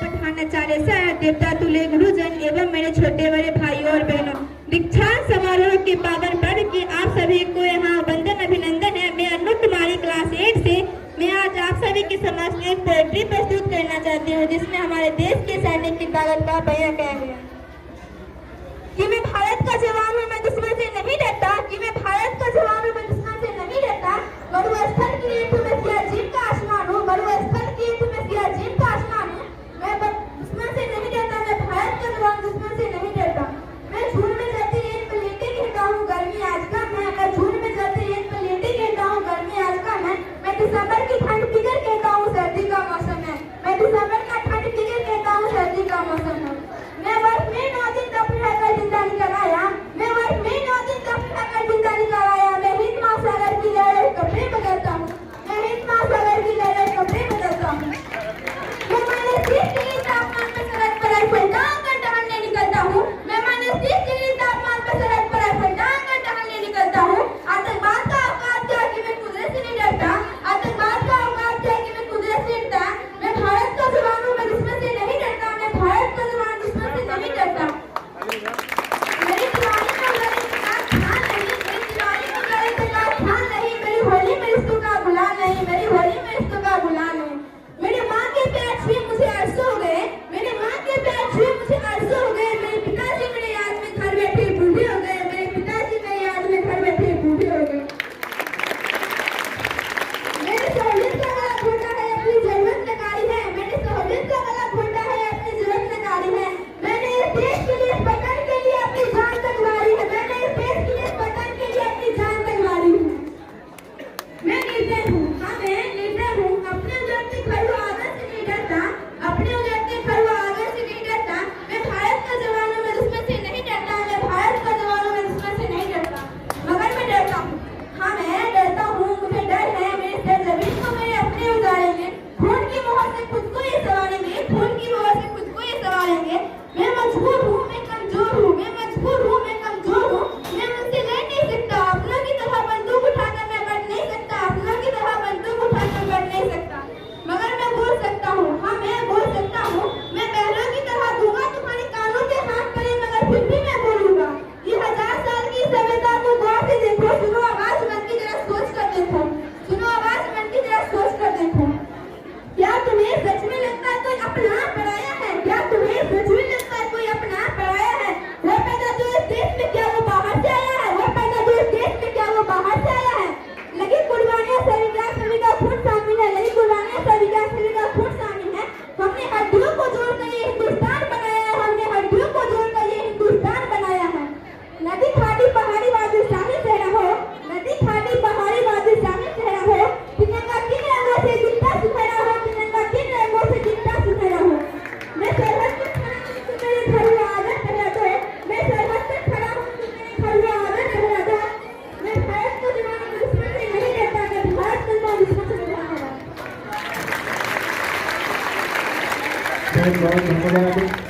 पठानाचार्य sir, देवता तुल्य गुरुजन एवं मेरे छोटे बड़े भाइयों और बहनों, दीक्षांत समारोह के पावन पर्व की आप सभी को यहाँ वंदन अभिनंदन है। मैं अनु कुमारी क्लास 8 से मैं आज आप सभी के समक्ष एक पोएट्री प्रस्तुत करना चाहती हूँ, जिसमें हमारे देश के सैनिक की ताकत का बयां किया गया कि मैं भारत का जवान हूँ, मैं दुश्मन से नहीं डरता, कि मैं भारत का जवान हूँ, मैं दुश्मन से नहीं डरता। मरुस्थल की ईंट में सियाचिन का आसमान हूँ, मरुस्थल की ईंट में सियाचिन का आसमान हूँ। मैं दुश्मन से नहीं डरता, मैं भारत का जवान दुश्मन से नहीं डरता। मैं झूठ में जाती रेत पर लेटे कहता हूँ गर्मी आज का मैं झूठ में जाती रेत पर लेटे कहता हूँ गर्मी आज का मैं दिसंबर की ठंड फिगर कहता हूँ सर्दी का मौसम है, मैं दिसंबर का ठंड फिगर कहता हूँ सर्दी का मौसम है। मैं वर्ष में 9 दिन तप रहकर जिंदा निकल आया, मैं वर्ष में 9 दिन तप रहकर जिंदा निकल आया। मैं हिंद महासागर की लहर कपड़े बदलता हूँ, मैं हिंद महासागर की लहर कपड़े बदलता हूँ। मैं माइनस 30 डिग्री तापमान पर सड़क पर राइफल टांग कर टहलने निकलता हूँ, मैं माइनस 30 डिग्री तापमान पर सड़क पर राइफल टांग कर टहलने निकलता हूँ। आतंकवाद का औकात क्या कि मैं कुदरत से नहीं डरता, आतंकवाद का औकात क्या कि मैं कुदरत से डरता। मैं भारत का जवान हूँ, मैं दुश्मन से नहीं डरता, मैं भारत का जवान दुश्मन से नहीं डरता। मेरी दिवाली में गले तक ठान नहीं, मेरी दिवाली में गले तक ठान नहीं, मेरी होली में रिश्तों का गुलाम नहीं, मेरी होली में रिश्तों का गुलाम नहीं। मेरे माँ के पैर छुए मुझे अरसों हो गए, मेरे माँ के पैर छुए मुझे अरसों हो गए। मेरे पिताजी मेरे याद में घर बैठे बूढ़े हो गए, मेरे पिताजी मेरे याद में घर बैठे बूढ़े हो गए। मेरे सहूलियत का गला घोटा है, अपनी जरूरत नकारी है, मेरे सहूलियत का गला घोटा है, अपनी जरूरत नकारी है। मैंने इस देश के लिए वतन के लिए अपनी जान तक वारी है, मैंने इस देश के लिए वतन के लिए अपनी जान तक वारी है। मैं निर्दय हूँ, हाँ मैं निर्दय हूँ, अपने उजड़ते घर को आदत से नहीं डरता, अपने उजड़ते घर को आदत से नहीं डरता। मैं भारत का जवान हूँ, मैं दुश्मन से नहीं डरता, मैं भारत का जवान हूँ, मैं दुश्मन से नहीं डरता, मगर मैं डरता हूँ। हाँ मैं डरता हूँ, मुझे डर है मेरे सरजमीन को मेरे अपने उजाड़ेंगे, खून की मोहर से खुद को ये सवारेंगे, खून की मोहर से खुद को ये सवारेंगे। मैं मजबूर हूँ, मैं कमजोर हूँ, मैं मजबूर हूँ, मैं कमजोर हूँ। मैं उनसे लड़ नहीं सकता, अपनों की तरह बंदूक उठाकर मैं बढ़ नहीं सकता, अपनों की तरह बंदूक उठाकर बढ़ नहीं सकता, मगर मैं बोल सकता हूँ, हाँ मैं बोल सकता हूँ। मैं बहनों की तरह दूंगा तुम्हारे कानों के हाथ पड़े, मगर फिर भी मैं बोलूंगा। ये 1000 साल की सभ्यता को गौर से देखो, सुनो आवाज मन की तरह सोच कर देखो, सुनो आवाज मन की तरह सोच कर देखो। क्या तुम्हें सच में लगता है कोई अपना पराया है, क्या तुम्हें सच में लगता है कोई अपना पराया है। वो पैदा जो इस देश में क्या वो बाहर से आया है, वो पैदा जो इस देश में क्या वो बाहर से आया है। लगी कुर्बानियां सभी का खून शामिल है, लगी कुर्बानियां सभी का खून शामिल है। हमने हड्डियों को जोड़कर ये हिंदुस्तान बनाया है, हमने हड्डियों को जोड़कर ये हिंदुस्तान बनाया है। नदी घाटी पहाड़ी वादी शामिल सहरा हो, नदी घाटी पहाड़ी वादी शामिल सहरा हो। तिरंगा किन रंगों से दिखता सुनहरा हो, तिरंगा किन रंगों से दिखता सुनहरा हो। मैं सरहद पर खड़ा हूँ तो मेरे घर में आदत टहरा दो, मैं सरहद पर खड़ा हूँ तो मेरे घर में आदत टहरा दो। मैं भारत को जवान हूँ, दुश्मन से नहीं डरता, मैं भारत को जवान दुश्मन से नहीं डरता। बहुत धन्यवाद।